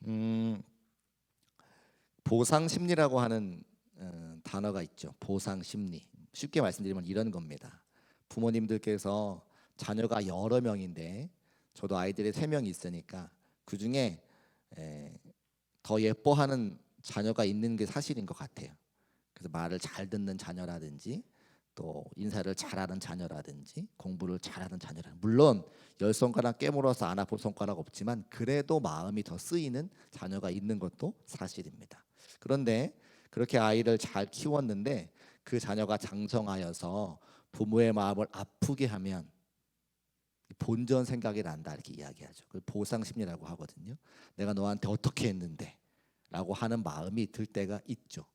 음, 보상 심리라고 하는 단어가 있죠. 보상 심리. 쉽게 말씀드리면 이런 겁니다. 부모님들께서 자녀가 여러 명인데 저도 아이들이 3명이 있으니까 그 중에 더 예뻐하는 자녀가 있는 게 사실인 것 같아요. 그래서 말을 잘 듣는 자녀라든지 또 인사를 잘하는 자녀라든지 공부를 잘하는 자녀라. 물론 10손가락 깨물어서 안 아픈 손가락 없지만 그래도 마음이 더 쓰이는 자녀가 있는 것도 사실입니다. 그런데 그렇게 아이를 잘 키웠는데 그 자녀가 장성하여서 부모의 마음을 아프게 하면 본전 생각이 난다 이렇게 이야기하죠. 그 보상 심리라고 하거든요. 내가 너한테 어떻게 했는데 라고 하는 마음이 들 때가 있죠.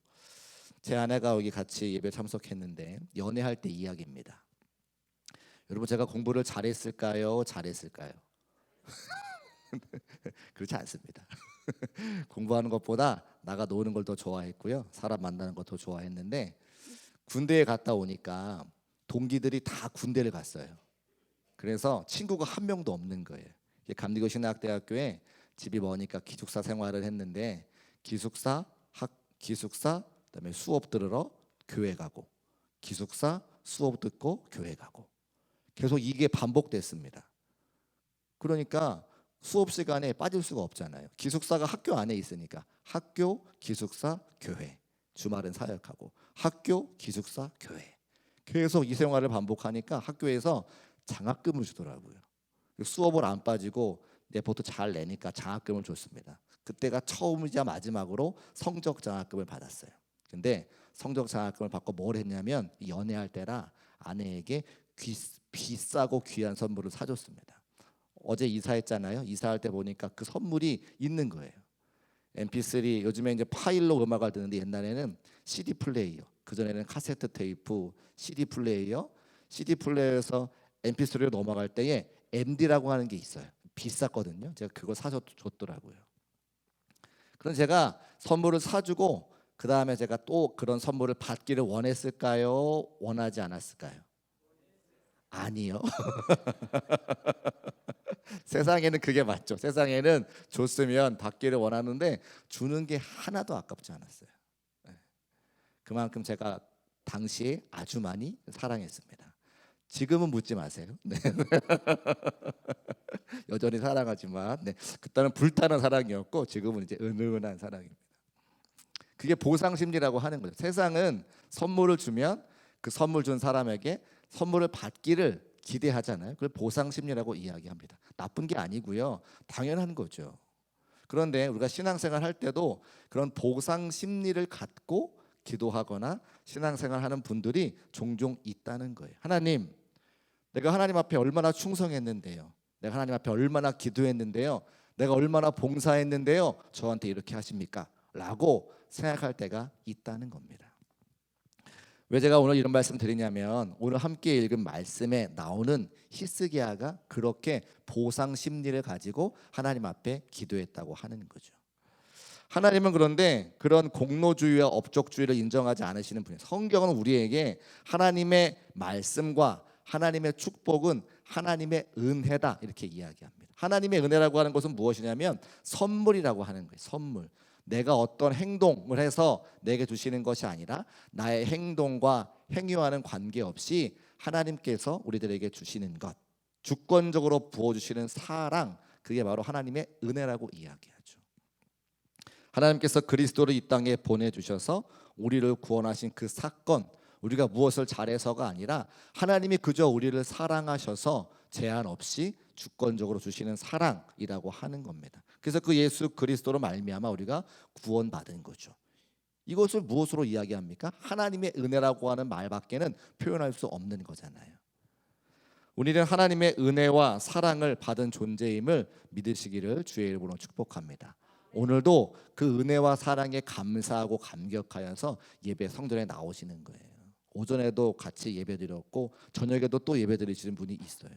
제 아내가 여기 같이 예배 참석했는데 연애할 때 이야기입니다. 여러분 제가 공부를 잘했을까요? 잘했을까요? 그렇지 않습니다. 공부하는 것보다 나가 노는 걸 더 좋아했고요. 사람 만나는 걸 더 좋아했는데 군대에 갔다 오니까 동기들이 다 군대를 갔어요. 그래서 친구가 한 명도 없는 거예요. 감리교 신학대학교에 집이 머니까 기숙사 생활을 했는데 기숙사 그다음에 수업 들으러 교회 가고 기숙사 수업 듣고 교회 가고 계속 이게 반복됐습니다. 그러니까 수업 시간에 빠질 수가 없잖아요. 기숙사가 학교 안에 있으니까 학교, 기숙사, 교회. 주말은 사역하고 학교, 기숙사, 교회. 계속 이 생활을 반복하니까 학교에서 장학금을 주더라고요. 수업을 안 빠지고 레포트 잘 내니까 장학금을 줬습니다. 그때가 처음이자 마지막으로 성적 장학금을 받았어요. 근데 성적 장학금을 받고 뭘 했냐면 연애할 때라 아내에게 비싸고 귀한 선물을 사줬습니다. 어제 이사했잖아요. 이사할 때 보니까 그 선물이 있는 거예요. MP3 요즘에 이제 파일로 음악을 듣는데 옛날에는 CD 플레이어, 그 전에는 카세트 테이프, CD 플레이어에서 MP3로 넘어갈 때에 MD라고 하는 게 있어요. 비쌌거든요. 제가 그거 사서 줬더라고요. 그럼 제가 선물을 사주고 그 다음에 제가 또 그런 선물을 받기를 원했을까요? 원하지 않았을까요? 아니요. 세상에는 그게 맞죠. 세상에는 줬으면 받기를 원하는데 주는 게 하나도 아깝지 않았어요. 네. 그만큼 제가 당시에 아주 많이 사랑했습니다. 지금은 묻지 마세요. 네. 여전히 사랑하지만 그때는 불타는 사랑이었고 지금은 이제 은은한 사랑입니다. 그게 보상 심리라고 하는 거죠. 세상은 선물을 주면 그 선물 준 사람에게 선물을 받기를 기대하잖아요. 그걸 보상 심리라고 이야기합니다. 나쁜 게 아니고요. 당연한 거죠. 그런데 우리가 신앙생활 할 때도 그런 보상 심리를 갖고 기도하거나 신앙생활 하는 분들이 종종 있다는 거예요. 하나님, 내가 하나님 앞에 얼마나 충성했는데요. 내가 하나님 앞에 얼마나 기도했는데요. 내가 얼마나 봉사했는데요. 저한테 이렇게 하십니까? 라고 생각할 때가 있다는 겁니다. 왜 제가 오늘 이런 말씀 드리냐면 오늘 함께 읽은 말씀에 나오는 히스기야가 그렇게 보상 심리를 가지고 하나님 앞에 기도했다고 하는 거죠. 하나님은 그런데 그런 공로주의와 업적주의를 인정하지 않으시는 분이에요. 성경은 우리에게 하나님의 말씀과 하나님의 축복은 하나님의 은혜다 이렇게 이야기합니다. 하나님의 은혜라고 하는 것은 무엇이냐면 선물이라고 하는 거예요. 선물. 내가 어떤 행동을 해서 내게 주시는 것이 아니라 나의 행동과 행위와는 관계없이 하나님께서 우리들에게 주시는 것, 주권적으로 부어주시는 사랑, 그게 바로 하나님의 은혜라고 이야기하죠. 하나님께서 그리스도를 이 땅에 보내주셔서 우리를 구원하신 그 사건, 우리가 무엇을 잘해서가 아니라 하나님이 그저 우리를 사랑하셔서 제한 없이 주권적으로 주시는 사랑이라고 하는 겁니다. 그래서 그 예수 그리스도로 말미암아 우리가 구원받은 거죠. 이것을 무엇으로 이야기합니까? 하나님의 은혜라고 하는 말밖에는 표현할 수 없는 거잖아요. 우리는 하나님의 은혜와 사랑을 받은 존재임을 믿으시기를 주의 이름으로 축복합니다. 오늘도 그 은혜와 사랑에 감사하고 감격하여서 예배 성전에 나오시는 거예요. 오전에도 같이 예배드렸고 저녁에도 또 예배드리시는 분이 있어요.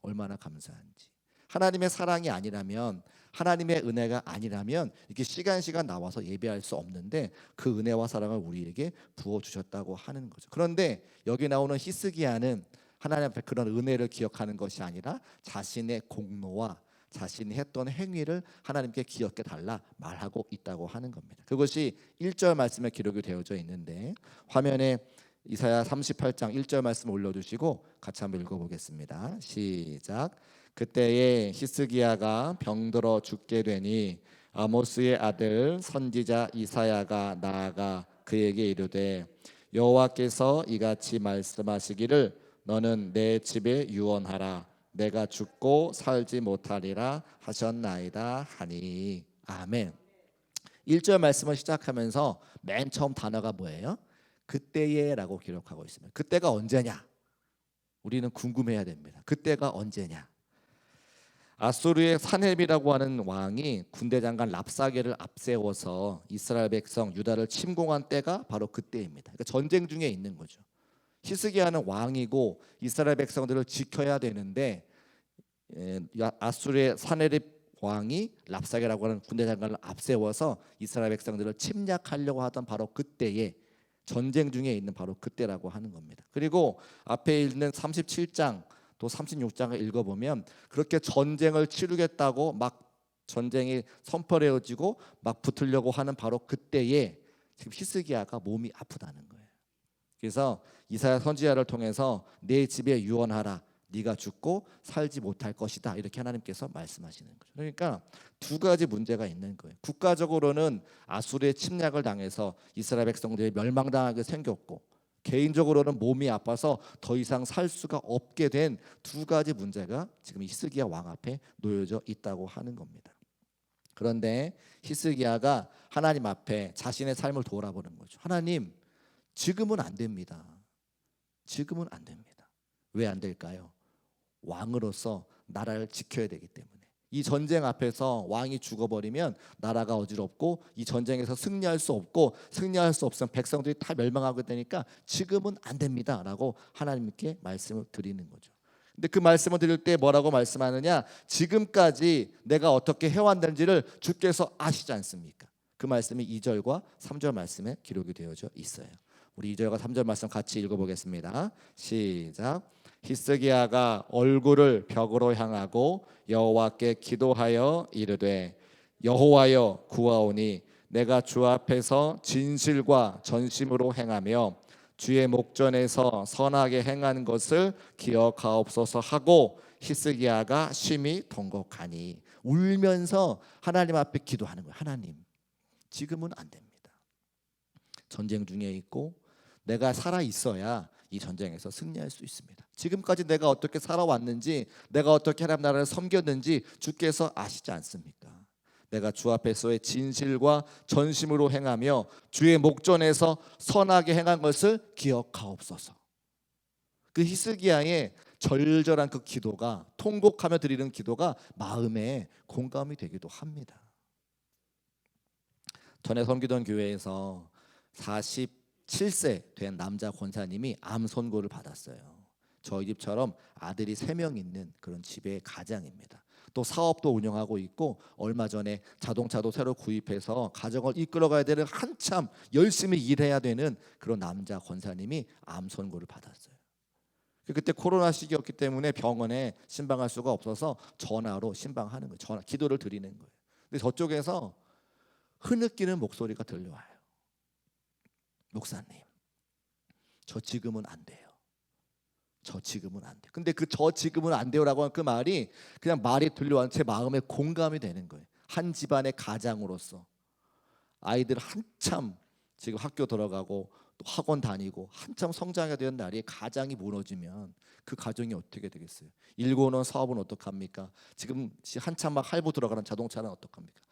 얼마나 감사한지. 하나님의 사랑이 아니라면, 하나님의 은혜가 아니라면 이렇게 시간 나와서 예배할 수 없는데 그 은혜와 사랑을 우리에게 부어주셨다고 하는 거죠. 그런데 여기 나오는 히스기야는 하나님 앞에 그런 은혜를 기억하는 것이 아니라 자신의 공로와 자신이 했던 행위를 하나님께 기억해 달라 말하고 있다고 하는 겁니다. 그것이 1절 말씀에 기록이 되어져 있는데 화면에 이사야 38장 1절 말씀 올려주시고 같이 한번 읽어보겠습니다. 시작. 그때에 히스기야가 병들어 죽게 되니 아모스의 아들 선지자 이사야가 나아가 그에게 이르되 여호와께서 이같이 말씀하시기를 너는 내 집에 유언하라 내가 죽고 살지 못하리라 하셨나이다 하니. 아멘. 1절 말씀을 시작하면서 맨 처음 단어가 뭐예요? 그때에 라고 기록하고 있습니다. 그때가 언제냐? 우리는 궁금해야 됩니다. 그때가 언제냐? 아수르의 사렙이라고 하는 왕이 군대 장관 랍사게를 앞세워서 이스라엘 백성 유다를 침공한 때가 바로 그때입니다. 그러니까 전쟁 중에 있는 거죠. 히스기야는 왕이고 이스라엘 백성들을 지켜야 되는데 아수르의 사렙 왕이 랍사게라고 하는 군대 장관을 앞세워서 이스라엘 백성들을 침략하려고 하던 바로 그때에 전쟁 중에 있는 바로 그때라고 하는 겁니다. 그리고 앞에 있는 37장 또 36장을 읽어보면 그렇게 전쟁을 치르겠다고 막 전쟁이 선포되어지고 막 붙으려고 하는 바로 그때에 지금 히스기야가 몸이 아프다는 거예요. 그래서 이사야 선지자를 통해서 내 집에 유언하라 네가 죽고 살지 못할 것이다 이렇게 하나님께서 말씀하시는 거죠. 그러니까 두 가지 문제가 있는 거예요. 국가적으로는 아수르의 침략을 당해서 이스라엘 백성들이 멸망당하게 생겼고 개인적으로는 몸이 아파서 더 이상 살 수가 없게 된 두 가지 문제가 지금 히스기야 왕 앞에 놓여져 있다고 하는 겁니다. 그런데 히스기야가 하나님 앞에 자신의 삶을 돌아보는 거죠. 하나님, 지금은 안 됩니다. 지금은 안 됩니다. 왜 안 될까요? 왕으로서 나라를 지켜야 되기 때문에. 이 전쟁 앞에서 왕이 죽어버리면 나라가 어지럽고 이 전쟁에서 승리할 수 없고 승리할 수 없으면 백성들이 다 멸망하게 되니까 지금은 안 됩니다 라고 하나님께 말씀을 드리는 거죠. 근데 그 말씀을 드릴 때 뭐라고 말씀하느냐? 지금까지 내가 어떻게 해왔는지를 주께서 아시지 않습니까? 그 말씀이 2절과 3절 말씀에 기록이 되어져 있어요. 우리 2절과 3절 말씀 같이 읽어보겠습니다. 시작. 히스기야가 얼굴을 벽으로 향하고 여호와께 기도하여 이르되 여호와여 구하오니 내가 주 앞에서 진실과 전심으로 행하며 주의 목전에서 선하게 행한 것을 기억하옵소서 하고 히스기야가 심히 통곡하니. 울면서 하나님 앞에 기도하는 거예요. 하나님, 지금은 안 됩니다. 전쟁 중에 있고 내가 살아 있어야 이 전쟁에서 승리할 수 있습니다. 지금까지 내가 어떻게 살아왔는지, 내가 어떻게 하나님 나라를 섬겼는지 주께서 아시지 않습니까? 내가 주 앞에서의 진실과 전심으로 행하며 주의 목전에서 선하게 행한 것을 기억하옵소서. 그 히스기야의 절절한 그 기도가, 통곡하며 드리는 기도가 마음에 공감이 되기도 합니다. 전에 섬기던 교회에서 47세 된 남자 권사님이 암 선고를 받았어요. 저희 집처럼 아들이 3명 있는 그런 집의 가장입니다. 또 사업도 운영하고 있고 얼마 전에 자동차도 새로 구입해서 가정을 이끌어가야 되는 한참 열심히 일해야 되는 그런 남자 권사님이 암 선고를 받았어요. 그때 코로나 시기였기 때문에 병원에 신방할 수가 없어서 전화로 신방하는 거예요. 전화 기도를 드리는 거예요. 근데 저쪽에서 흐느끼는 목소리가 들려와요. 목사님, 저 지금은 안 돼요. 저 지금은 안 돼요. 근데 그 저 지금은 안 돼요라고 하는 그 말이 그냥 말이 들려와서 제 마음에 공감이 되는 거예요. 한 집안의 가장으로서 아이들 한참 지금 학교 들어가고 또 학원 다니고 한참 성장해야 되는 날이 가장이 무너지면 그 가정이 어떻게 되겠어요? 일고 오는 사업은 어떡합니까? 지금 한참 막 할부 들어가는 자동차는 어떡합니까?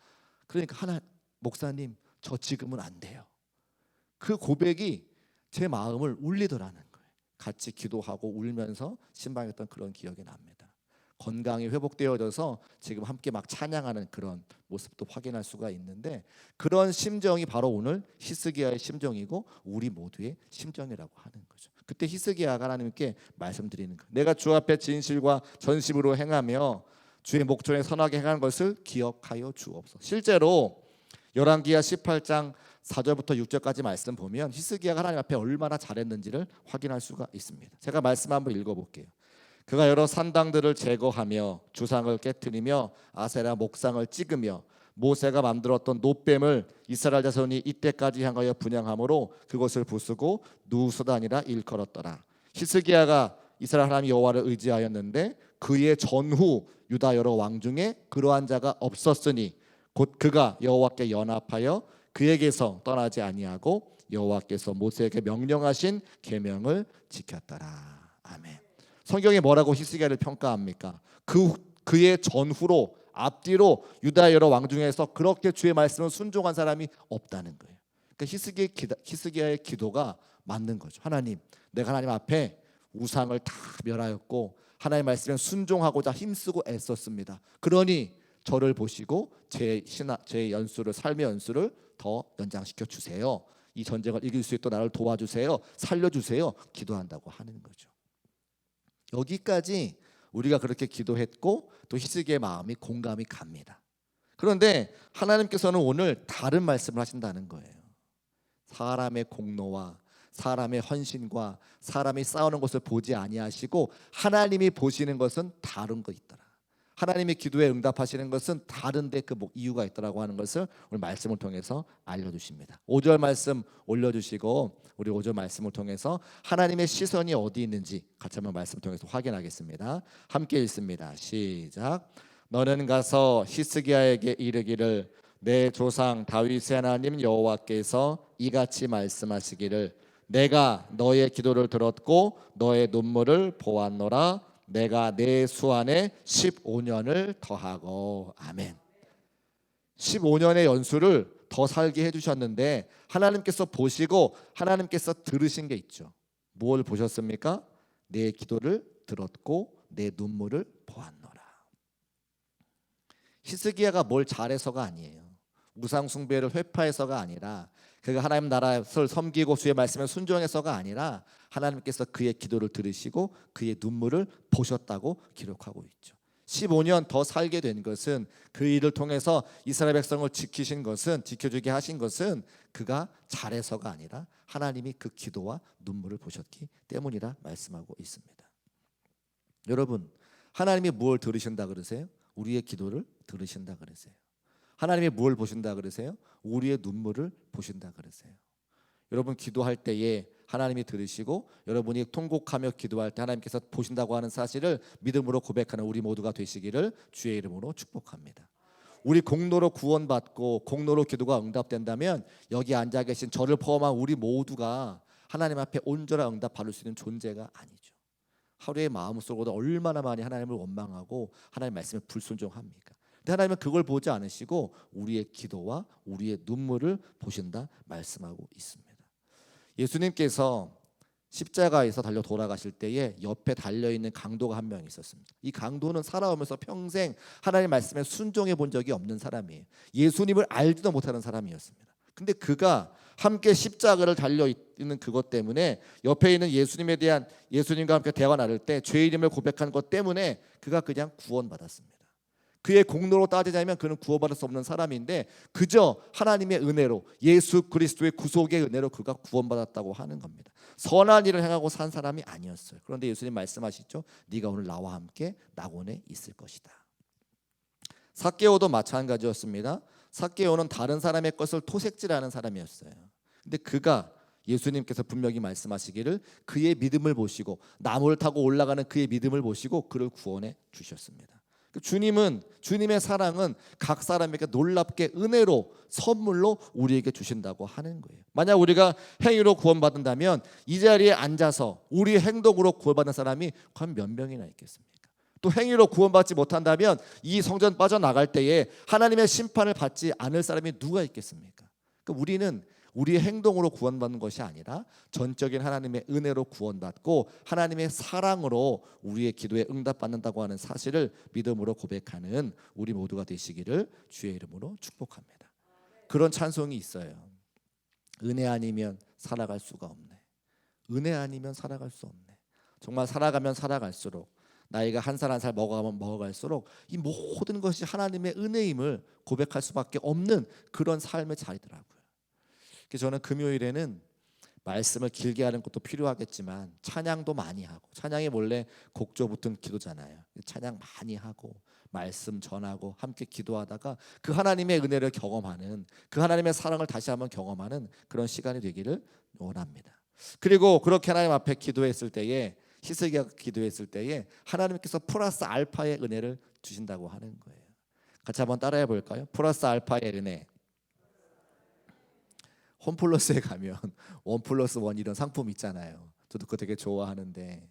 그러니까 하나 목사님, 저 지금은 안 돼요. 그 고백이 제 마음을 울리더라는 거예요. 같이 기도하고 울면서 신방했던 그런 기억이 납니다. 건강이 회복되어져서 지금 함께 막 찬양하는 그런 모습도 확인할 수가 있는데, 그런 심정이 바로 오늘 히스기야의 심정이고 우리 모두의 심정이라고 하는 거죠. 그때 히스기야가 하나님께 말씀드리는 거예요. 내가 주 앞에 진실과 전심으로 행하며 주의 목전에 선하게 행한 것을 기억하여 주옵소서. 실제로 열왕기하 18장 4절부터 6절까지 말씀 보면 히스기야가 하나님 앞에 얼마나 잘했는지를 확인할 수가 있습니다. 제가 말씀 한번 읽어볼게요. 그가 여러 산당들을 제거하며 주상을 깨뜨리며 아세라 목상을 찍으며 모세가 만들었던 놋뱀을 이스라엘 자손이 이때까지 향하여 분향함으로 그것을 부수고 누수도 아니라 일컬었더라. 히스기야가 이스라엘 하나님 여호와를 의지하였는데 그의 전후 유다 여러 왕 중에 그러한 자가 없었으니 곧 그가 여호와께 연합하여 그에게서 떠나지 아니하고 여호와께서 모세에게 명령하신 계명을 지켰더라. 아멘. 성경이 뭐라고 히스기야를 평가합니까? 그의 전후로 앞뒤로 유다 여러 왕 중에서 그렇게 주의 말씀을 순종한 사람이 없다는 거예요. 그러니까 히스기야의 기도가 맞는 거죠. 하나님, 내가 하나님 앞에 우상을 다 멸하였고 하나님 말씀에 순종하고자 힘쓰고 애썼습니다. 그러니 저를 보시고 제 연수를 삶의 연수를 더 연장시켜 주세요. 이 전쟁을 이길 수 있도록 나를 도와주세요. 살려주세요. 기도한다고 하는 거죠. 여기까지 우리가 그렇게 기도했고 또 히스기야의 마음이 공감이 갑니다. 그런데 하나님께서는 오늘 다른 말씀을 하신다는 거예요. 사람의 공로와 사람의 헌신과 사람이 싸우는 것을 보지 아니하시고 하나님이 보시는 것은 다른 거 있더라. 하나님이 기도에 응답하시는 것은 다른데 그 이유가 있더라고 하는 것을 오늘 말씀을 통해서 알려주십니다. 5절 말씀 올려주시고 우리 5절 말씀을 통해서 하나님의 시선이 어디 있는지 같이 한번 말씀을 통해서 확인하겠습니다. 함께 읽습니다. 시작. 너는 가서 히스기야에게 이르기를 내 조상 다윗의 하나님 여호와께서 이같이 말씀하시기를 내가 너의 기도를 들었고 너의 눈물을 보았노라. 내가 내 수 안에 15년을 더하고. 아멘. 15년의 연수를 더 살게 해주셨는데 하나님께서 보시고 하나님께서 들으신 게 있죠. 뭘 보셨습니까? 내 기도를 들었고 내 눈물을 보았노라. 히스기야가 뭘 잘해서가 아니에요. 우상 숭배를 회파해서가 아니라 그가 하나님 나라를 섬기고 주의 말씀에 순종해서가 아니라 하나님께서 그의 기도를 들으시고 그의 눈물을 보셨다고 기록하고 있죠. 15년 더 살게 된 것은 그 일을 통해서 이스라엘 백성을 지켜주게 하신 것은 그가 잘해서가 아니라 하나님이 그 기도와 눈물을 보셨기 때문이라 말씀하고 있습니다. 여러분, 하나님이 무엇을 들으신다 그러세요? 우리의 기도를 들으신다 그러세요. 하나님이 무엇을 보신다 그러세요? 우리의 눈물을 보신다 그러세요. 여러분 기도할 때에 하나님이 들으시고 여러분이 통곡하며 기도할 때 하나님께서 보신다고 하는 사실을 믿음으로 고백하는 우리 모두가 되시기를 주의 이름으로 축복합니다. 우리 공로로 구원받고 공로로 기도가 응답된다면 여기 앉아 계신 저를 포함한 우리 모두가 하나님 앞에 온전한 응답 받을 수 있는 존재가 아니죠. 하루의 마음속으로 얼마나 많이 하나님을 원망하고 하나님 말씀에 불순종합니까? 근데 하나님은 그걸 보지 않으시고 우리의 기도와 우리의 눈물을 보신다 말씀하고 있습니다. 예수님께서 십자가에서 달려 돌아가실 때에 옆에 달려있는 강도가 한 명 있었습니다. 이 강도는 살아오면서 평생 하나님 말씀에 순종해 본 적이 없는 사람이에요. 예수님을 알지도 못하는 사람이었습니다. 근데 그가 함께 십자가를 달려있는 그것 때문에 옆에 있는 예수님과 함께 대화 나눌 때 죄의 이름을 고백한 것 때문에 그가 그냥 구원받았습니다. 그의 공로로 따지자면 그는 구원받을 수 없는 사람인데 그저 하나님의 은혜로 예수 그리스도의 구속의 은혜로 그가 구원받았다고 하는 겁니다. 선한 일을 행하고 산 사람이 아니었어요. 그런데 예수님 말씀하시죠. 네가 오늘 나와 함께 낙원에 있을 것이다. 삭개오도 마찬가지였습니다. 삭개오는 다른 사람의 것을 토색질하는 사람이었어요. 근데 그가 예수님께서 분명히 말씀하시기를 그의 믿음을 보시고 나무를 타고 올라가는 그의 믿음을 보시고 그를 구원해 주셨습니다. 주님의 사랑은 각 사람에게 놀랍게 은혜로 선물로 우리에게 주신다고 하는 거예요. 만약 우리가 행위로 구원받는다면 이 자리에 앉아서 우리의 행동으로 구원받는 사람이 과연 몇 명이나 있겠습니까? 또 행위로 구원받지 못한다면 이 성전 빠져나갈 때에 하나님의 심판을 받지 않을 사람이 누가 있겠습니까? 그러니까 우리는 우리의 행동으로 구원받는 것이 아니라 전적인 하나님의 은혜로 구원받고 하나님의 사랑으로 우리의 기도에 응답받는다고 하는 사실을 믿음으로 고백하는 우리 모두가 되시기를 주의 이름으로 축복합니다. 그런 찬송이 있어요. 은혜 아니면 살아갈 수가 없네. 은혜 아니면 살아갈 수 없네. 정말 살아가면 살아갈수록 나이가 한 살 한 살 먹어가면 먹어갈수록 이 모든 것이 하나님의 은혜임을 고백할 수밖에 없는 그런 삶의 자리더라고요. 그래서 저는 금요일에는 말씀을 길게 하는 것도 필요하겠지만 찬양도 많이 하고, 찬양이 원래 곡조 붙은 기도잖아요. 찬양 많이 하고 말씀 전하고 함께 기도하다가 그 하나님의 은혜를 경험하는, 그 하나님의 사랑을 다시 한번 경험하는 그런 시간이 되기를 원합니다. 그리고 그렇게 하나님 앞에 기도했을 때에, 히스기야가 기도했을 때에 하나님께서 플러스 알파의 은혜를 주신다고 하는 거예요. 같이 한번 따라해 볼까요? 플러스 알파의 은혜. 홈플러스에 가면 1+1 이런 상품 있잖아요. 저도 그거 되게 좋아하는데,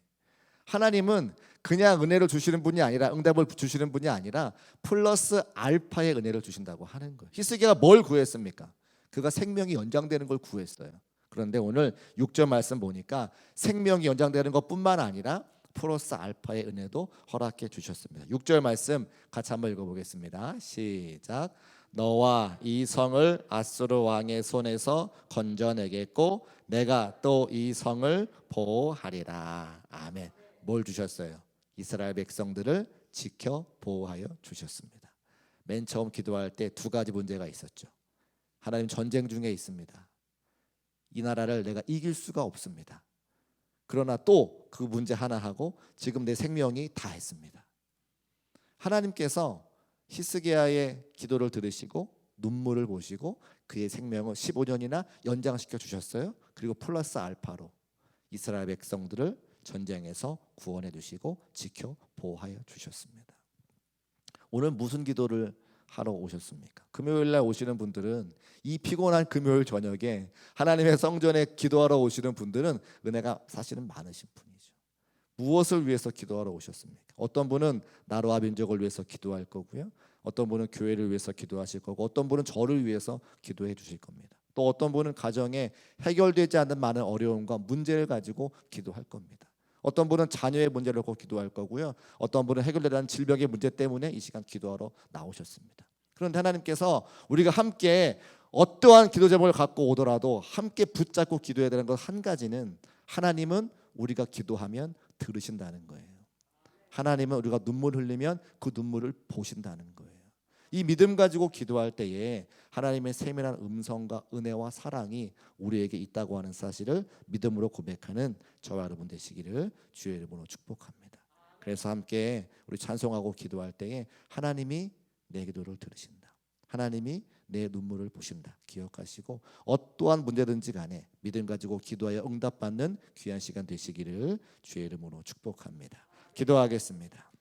하나님은 그냥 은혜를 주시는 분이 아니라, 응답을 주시는 분이 아니라 플러스 알파의 은혜를 주신다고 하는 거예요. 히스기야가 뭘 구했습니까? 그가 생명이 연장되는 걸 구했어요. 그런데 오늘 6절 말씀 보니까 생명이 연장되는 것뿐만 아니라 플러스 알파의 은혜도 허락해 주셨습니다. 6절 말씀 같이 한번 읽어보겠습니다. 시작. 너와 이 성을 아수르 왕의 손에서 건져내겠고 내가 또 이 성을 보호하리라. 아멘. 뭘 주셨어요? 이스라엘 백성들을 지켜 보호하여 주셨습니다. 맨 처음 기도할 때 두 가지 문제가 있었죠. 하나님, 전쟁 중에 있습니다. 이 나라를 내가 이길 수가 없습니다. 그러나 또 그 문제 하나 하고 지금 내 생명이 다했습니다. 하나님께서 히스기야의 기도를 들으시고 눈물을 보시고 그의 생명을 15년이나 연장시켜 주셨어요. 그리고 플러스 알파로 이스라엘 백성들을 전쟁에서 구원해 주시고 지켜 보호하여 주셨습니다. 오늘 무슨 기도를 하러 오셨습니까? 금요일 날 오시는 분들은, 이 피곤한 금요일 저녁에 하나님의 성전에 기도하러 오시는 분들은 은혜가 사실은 많으신 분이죠. 무엇을 위해서 기도하러 오셨습니까? 어떤 분은 나라와 민족을 위해서 기도할 거고요. 어떤 분은 교회를 위해서 기도하실 거고, 어떤 분은 저를 위해서 기도해 주실 겁니다. 또 어떤 분은 가정에 해결되지 않는 많은 어려움과 문제를 가지고 기도할 겁니다. 어떤 분은 자녀의 문제를 갖고 기도할 거고요. 어떤 분은 해결되지 않는 질병의 문제 때문에 이 시간 기도하러 나오셨습니다. 그런데 하나님께서 우리가 함께 어떠한 기도 제목을 갖고 오더라도 함께 붙잡고 기도해야 되는 것 한 가지는, 하나님은 우리가 기도하면 들으신다는 거예요. 하나님은 우리가 눈물 흘리면 그 눈물을 보신다는 거예요. 이 믿음 가지고 기도할 때에 하나님의 세밀한 음성과 은혜와 사랑이 우리에게 있다고 하는 사실을 믿음으로 고백하는 저와 여러분 되시기를 주의 이름으로 축복합니다. 그래서 함께 우리 찬송하고 기도할 때에 하나님이 내 기도를 들으신다, 하나님이 내 눈물을 보신다 기억하시고, 어떠한 문제든지 간에 믿음 가지고 기도하여 응답받는 귀한 시간 되시기를 주의 이름으로 축복합니다. 기도하겠습니다.